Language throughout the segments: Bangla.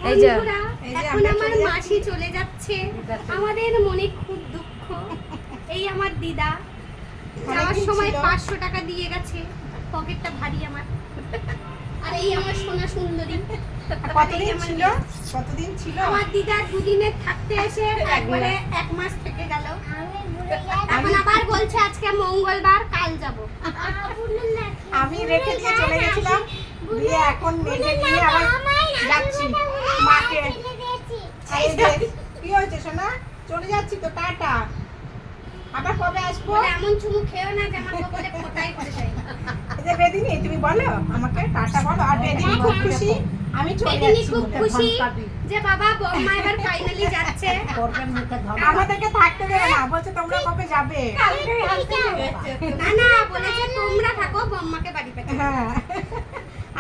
এই যে এখন আমার মাসি চলে যাচ্ছে, আমাদের মনে খুব দুঃখ। এই আমার দিদা যাওয়ার সময় 500 টাকা দিয়ে গেছে, পকেটটা ভারী আমার। আর এই আমার সোনা সুন্দরী। কতদিন ছিল আমার দিদা দুদিনের থাকতে এসে একবারে 1 মাস থেকে গেল। এখন আবার বলছে আজকে মঙ্গলবার, কাল যাব। আমি রেখে দিয়ে চলে গেছিলাম, দিয়ে এখন মেয়েকে নিয়ে আবার যাচ্ছি মাকে। কি হয়েছে সোনা? চলে যাচ্ছি তো, টাটা। আবার কবে আসবো? এমন চুমু খেও না যে আমার কপালে ফোঁটাই পড়ে যায়। এই যে বেদিনী, তুমি বলো আমাকে টাটা বলো। আর বেদিনী খুব খুশি আমি চলে বেদিনী যাচ্ছি খুব বলে। খুশি যে বাবা বম্মা এবার ফাইনালি যাচ্ছে। আমাদেরকে থাকতে দেবে না, বলছে তোমরা কবে যাবে। না না, বলেছে তোমরা থাকো, বম্মাকে বাড়ি পেতে। হ্যাঁ,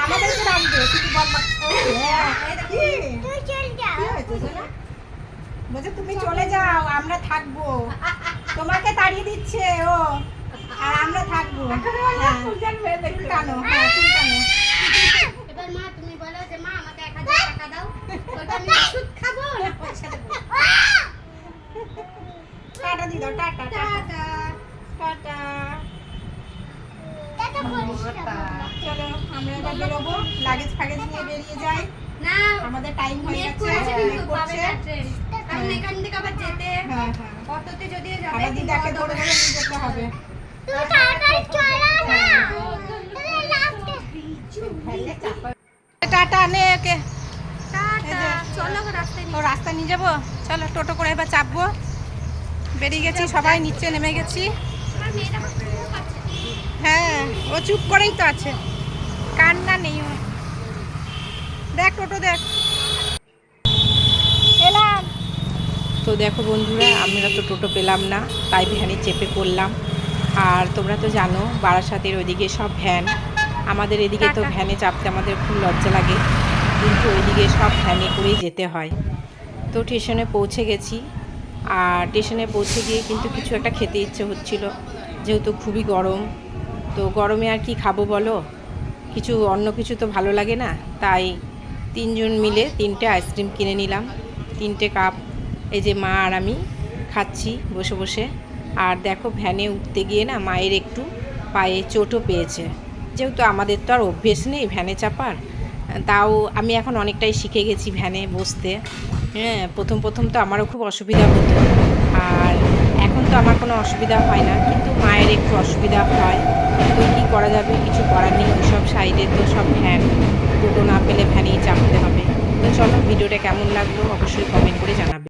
আমাদেরকে রাখবে শুধু বম্মা। হ্যাঁ, কি হয়েছে সোনা? বলছে তুমি চলে যাও, আমরা থাকবো। তোমাকে তাড়িয়ে দিচ্ছে ও, আর আমরা থাকবো। টানো, হ্যাঁ টানো। এবার মা তুমি বলো যে মা আমাকে 1000 টাকা দাও, ওটা আমি ওষুধ খাবো না পয়সা দেবো। টাটা দি দাও, টাটা টাটা টাটা। টাটা। চলো আমরা এবার বেরোবো, লাগেজ ফাগেজ নিয়ে বেরিয়ে যাই। না আমাদের টাইম হয়ে মেঘ গেছে। করেছে কিন্তু মেঘ পাবে করছে। না ট্রেন, কারণ এখান থেকে আবার যেতে হ্যাঁ হ্যাঁ, অটোতে যদিও যাবে আবার দিদাকে ধরে ধরে নিয়ে যেতে হবে। তুমি তাড়াতাড়ি চলো না। টাটা নে ওকে। টাটা, চলো রাস্তায় ও রাস্তা নিয়ে যাবো, চলো টোটো করে এবার চাপবো। বেরিয়ে গেছি, সবাই নিচে নেমে গেছি। আমার মেয়েটা আমার খুব আছে। হ্যাঁ, ও চুপ করেই তো আছে, কান্না নেই ওর। দেখ টোটো দেখ, এলাম। তো দেখো বন্ধুরা, আমরা তো টোটো পেলাম না, তাই ভ্যানে চেপে পড়লাম। আর তোমরা তো জানো বারাসাতের ওইদিকে সব ভ্যান, আমাদের এদিকে তো ভ্যানে চাপতে আমাদের খুব লজ্জা লাগে, কিন্তু ওইদিকে সব ভ্যানে করেই যেতে হয়। তো স্টেশনে পৌঁছে গেছি, আর স্টেশনে পৌঁছে গিয়ে কিন্তু কিছু একটা খেতে ইচ্ছে হচ্ছিল, যেহেতু খুবই গরম। তো গরমে আর কি খাবো বলো, কিছু অন্য কিছু তো ভালো লাগে না, তাই 3 জন মিলে 3টে আইসক্রিম কিনে নিলাম, 3টে কাপ। এই যে মা আর আমি খাচ্ছি বসে বসে। আর দেখো ভ্যানে উঠতে গিয়ে না মায়ের একটু পায়ে চোটও পেয়েছে, যেহেতু আমাদের তো আর অভ্যেস নেই ভ্যানে চাপার, তাও আমি এখন অনেকটাই শিখে গেছি ভ্যানে বসতে। হ্যাঁ, প্রথম প্রথম তো আমারও খুব অসুবিধা হতো, আর এখন তো আমার কোনো অসুবিধা হয় না, কিন্তু মায়ের একটু অসুবিধা হয়। তো কী করা যাবে, কিছু করার নেই, ওসব সাইডে তো সব ভ্যান, টোটো না পেলে ভ্যানেই চাপতে হবে। তো চলো, ভিডিওটা কেমন লাগলো অবশ্যই কমেন্ট করে জানাবে।